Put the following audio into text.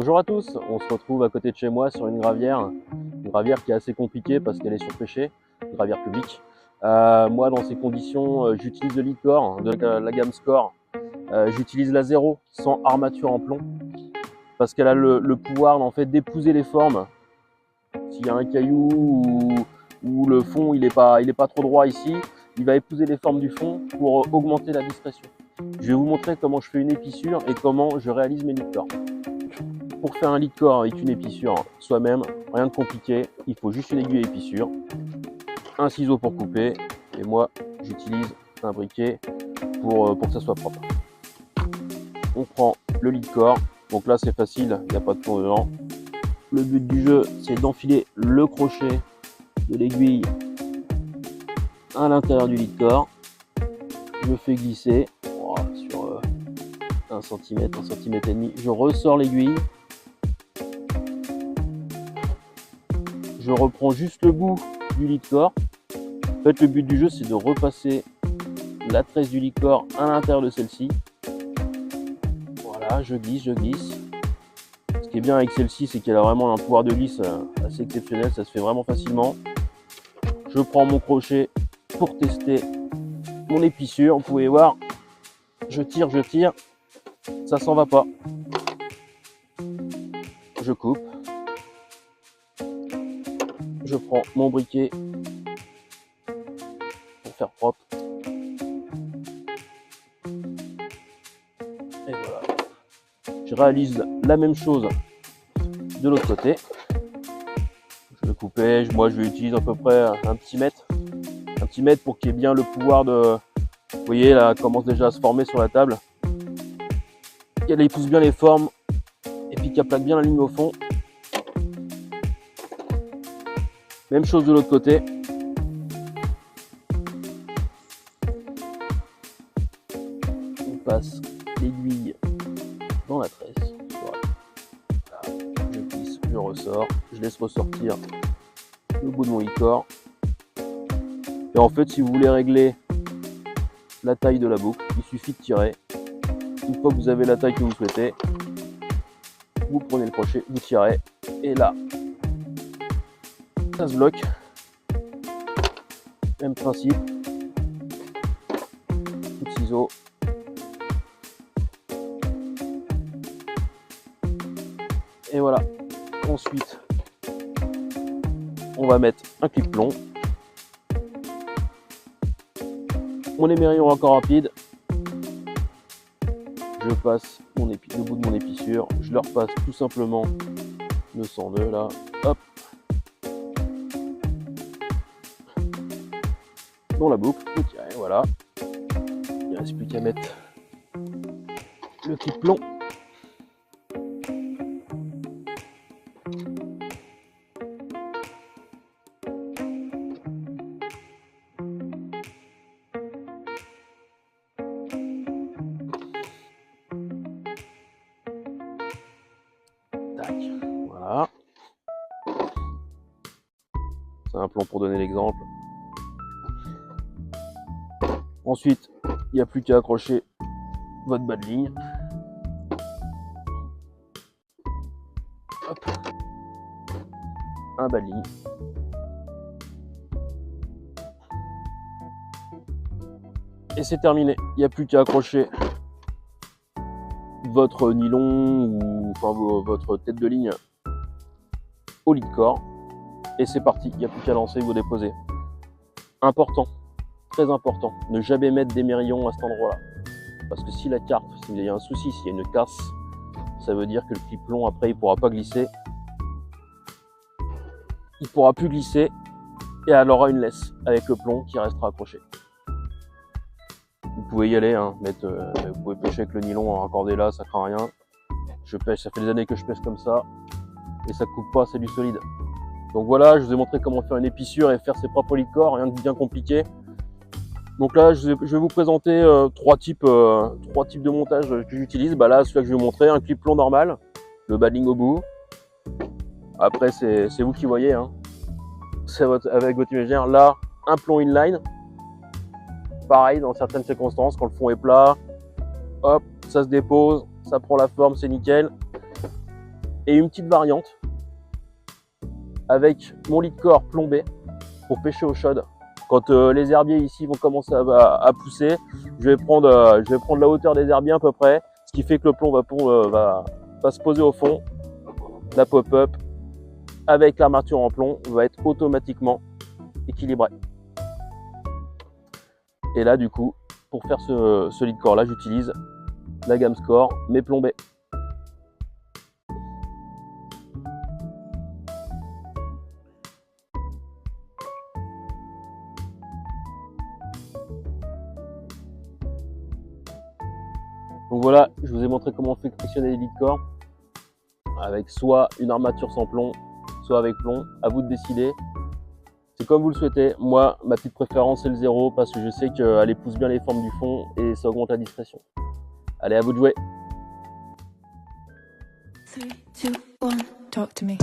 Bonjour à tous, on se retrouve à côté de chez moi sur une gravière qui est assez compliquée parce qu'elle est surpêchée, une gravière publique. Moi dans ces conditions, j'utilise le Leadcore de la gamme Score. J'utilise la 0 sans armature en plomb parce qu'elle a le pouvoir en fait d'épouser les formes. S'il y a un caillou ou le fond il est pas trop droit ici, il va épouser les formes du fond pour augmenter la discrétion. Je vais vous montrer comment je fais une épissure et comment je réalise mes Leadcore. Pour faire un Leadcore avec une épissure soi-même, rien de compliqué, il faut juste une aiguille à épissure, un ciseau pour couper, et moi j'utilise un briquet pour que ça soit propre. On prend le Leadcore, donc là c'est facile, il n'y a pas de plomb dedans. Le but du jeu c'est d'enfiler le crochet de l'aiguille à l'intérieur du Leadcore. Je fais glisser sur 1 cm, 1 cm et demi, je ressors l'aiguille. Je reprends juste le bout du Leadcore. En fait, le but du jeu, c'est de repasser la tresse du Leadcore à l'intérieur de celle-ci. Voilà, je glisse, je glisse. Ce qui est bien avec celle-ci, c'est qu'elle a vraiment un pouvoir de glisse assez exceptionnel. Ça se fait vraiment facilement. Je prends mon crochet pour tester mon épissure. Vous pouvez voir, je tire, ça s'en va pas. Je coupe. Je prends mon briquet pour faire propre. Et voilà. Je réalise la même chose de l'autre côté. Je vais couper, moi je vais utiliser à peu près un petit mètre. Un petit mètre pour qu'il y ait bien le pouvoir de... Vous voyez là, elle commence déjà à se former sur la table. Qu'elle épouse bien les formes et puis qu'elle plaque bien la ligne au fond. Même chose de l'autre côté. On passe l'aiguille dans la tresse. Voilà. Je glisse, je ressors, je laisse ressortir le bout de mon Leadcore. Et en fait, si vous voulez régler la taille de la boucle, il suffit de tirer. Une fois que vous avez la taille que vous souhaitez, vous prenez le crochet, vous tirez, et là, ça se bloque. Même principe. Coup de ciseau. Et voilà. Ensuite, on va mettre un clip plomb. Mon émerillon encore rapide. Je passe le bout de mon épissure. Je le repasse tout simplement le 102 là. Hop. Dans la boucle, vous tirez, voilà. Il ne reste plus qu'à mettre le clip plomb. Tac, voilà. C'est un plomb pour donner l'exemple. Ensuite, il n'y a plus qu'à accrocher votre bas de ligne. Hop. Un bas de ligne. Et c'est terminé. Il n'y a plus qu'à accrocher votre nylon ou enfin votre tête de ligne au Leadcore. Et c'est parti. Il n'y a plus qu'à lancer et vous déposer. Important. Très important, ne jamais mettre d'émerillon à cet endroit-là. Parce que si la carte, s'il y a un souci, s'il y a une casse, ça veut dire que le clip plomb, après, il ne pourra pas glisser. Il ne pourra plus glisser et elle aura une laisse avec le plomb qui restera accroché. Vous pouvez y aller, hein, vous pouvez pêcher avec le nylon raccordé là, ça craint rien. Je pêche, ça fait des années que je pêche comme ça et ça coupe pas, c'est du solide. Donc voilà, je vous ai montré comment faire une épissure et faire ses propres Leadcore, rien de bien compliqué. Donc là, je vais vous présenter trois types de montage que j'utilise. Bah là, celui que je vais vous montrer, un clip plomb normal, le badling au bout. Après, c'est vous qui voyez, hein. C'est avec votre imaginaire. Là, un plomb inline. Pareil, dans certaines circonstances, quand le fond est plat, hop, ça se dépose, ça prend la forme, c'est nickel. Et une petite variante avec mon lit de corps plombé pour pêcher eau chaude. Quand les herbiers ici vont commencer à pousser, je vais prendre la hauteur des herbiers à peu près, ce qui fait que le plomb va se poser au fond. La pop-up avec l'armature en plomb va être automatiquement équilibrée. Et là du coup, pour faire ce lit de corps là, j'utilise la gamme Score mais plombée. Donc voilà, je vous ai montré comment on fait fonctionner les lits de corps avec soit une armature sans plomb, soit avec plomb. À vous de décider. C'est comme vous le souhaitez. Moi, ma petite préférence, c'est le 0 parce que je sais qu'elle épouse bien les formes du fond et ça augmente la discrétion. Allez, à vous de jouer. 3, 2, 1, talk to me.